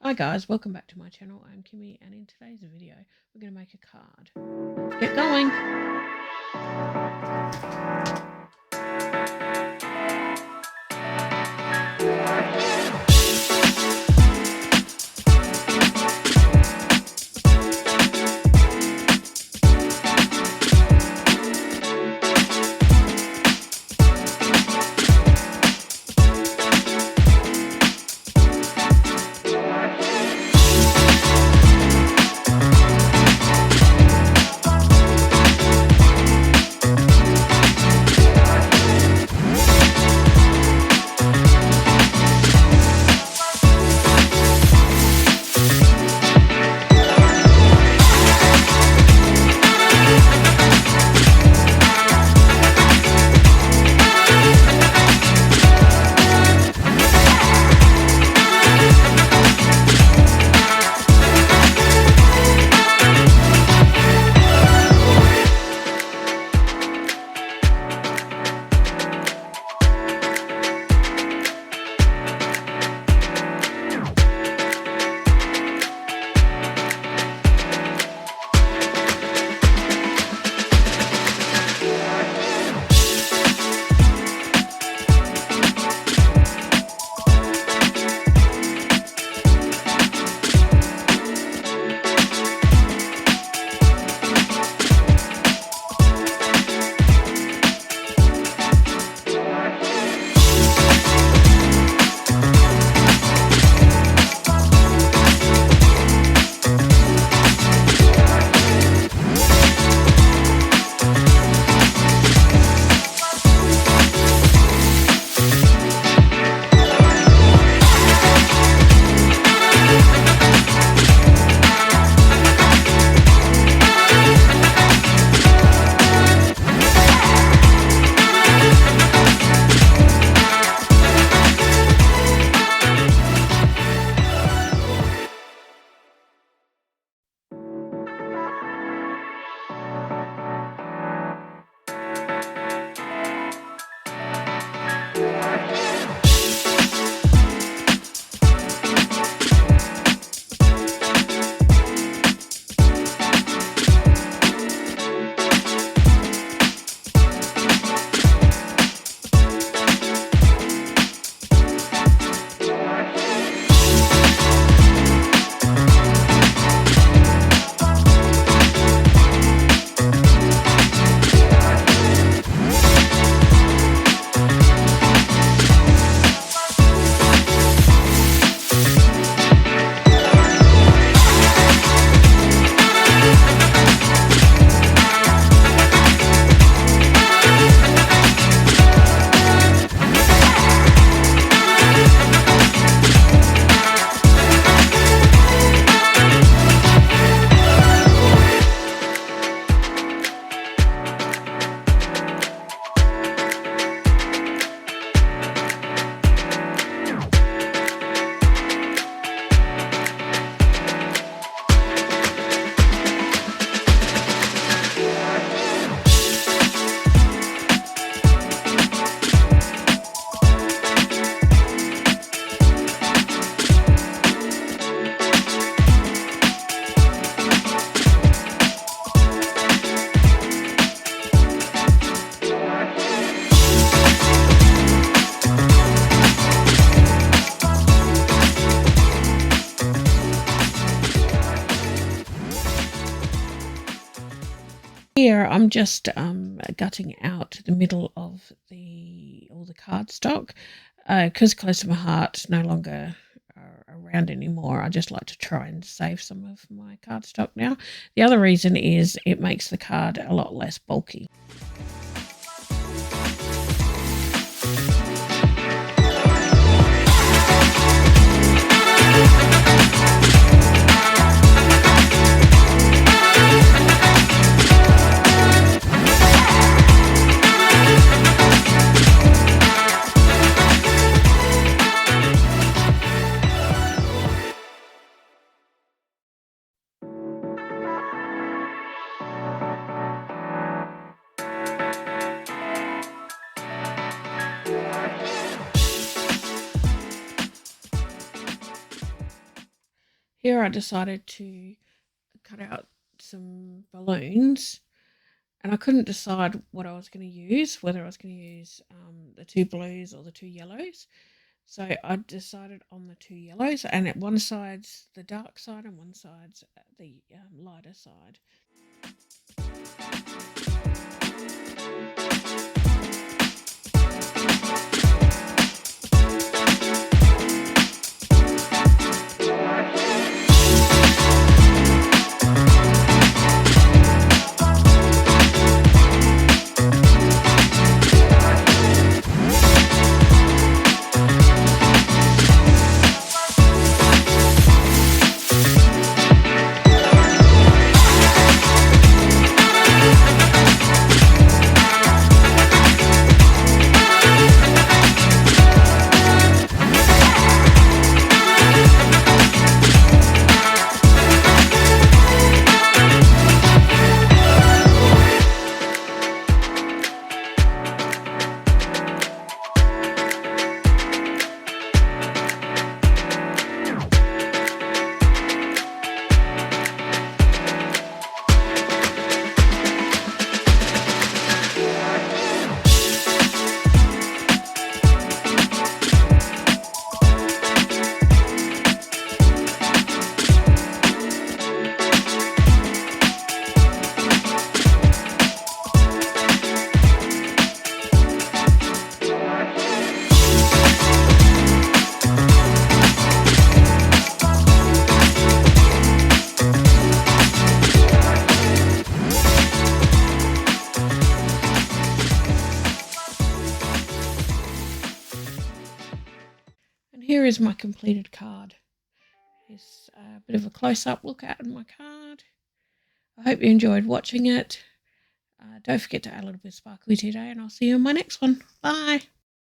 Hi guys, welcome back to my channel. I'm Kimmy and in today's video we're going to make a card. Let's get going. Here I'm just gutting out the middle of all the cardstock because close to my heart no longer are around anymore. I just like to try and save some of my cardstock now. The other reason is it makes the card a lot less bulky. here I decided to cut out some balloons, and I couldn't decide what I was going to use, whether I was going to use the 2 blues or the 2 yellows. So I decided on the 2 yellows, and at one side's the dark side and one side's the lighter side. And here is my completed card. It's a bit of a close-up look at my card. I hope you enjoyed watching it. Don't forget to add a little bit of sparkly today, and I'll see you in my next one. Bye.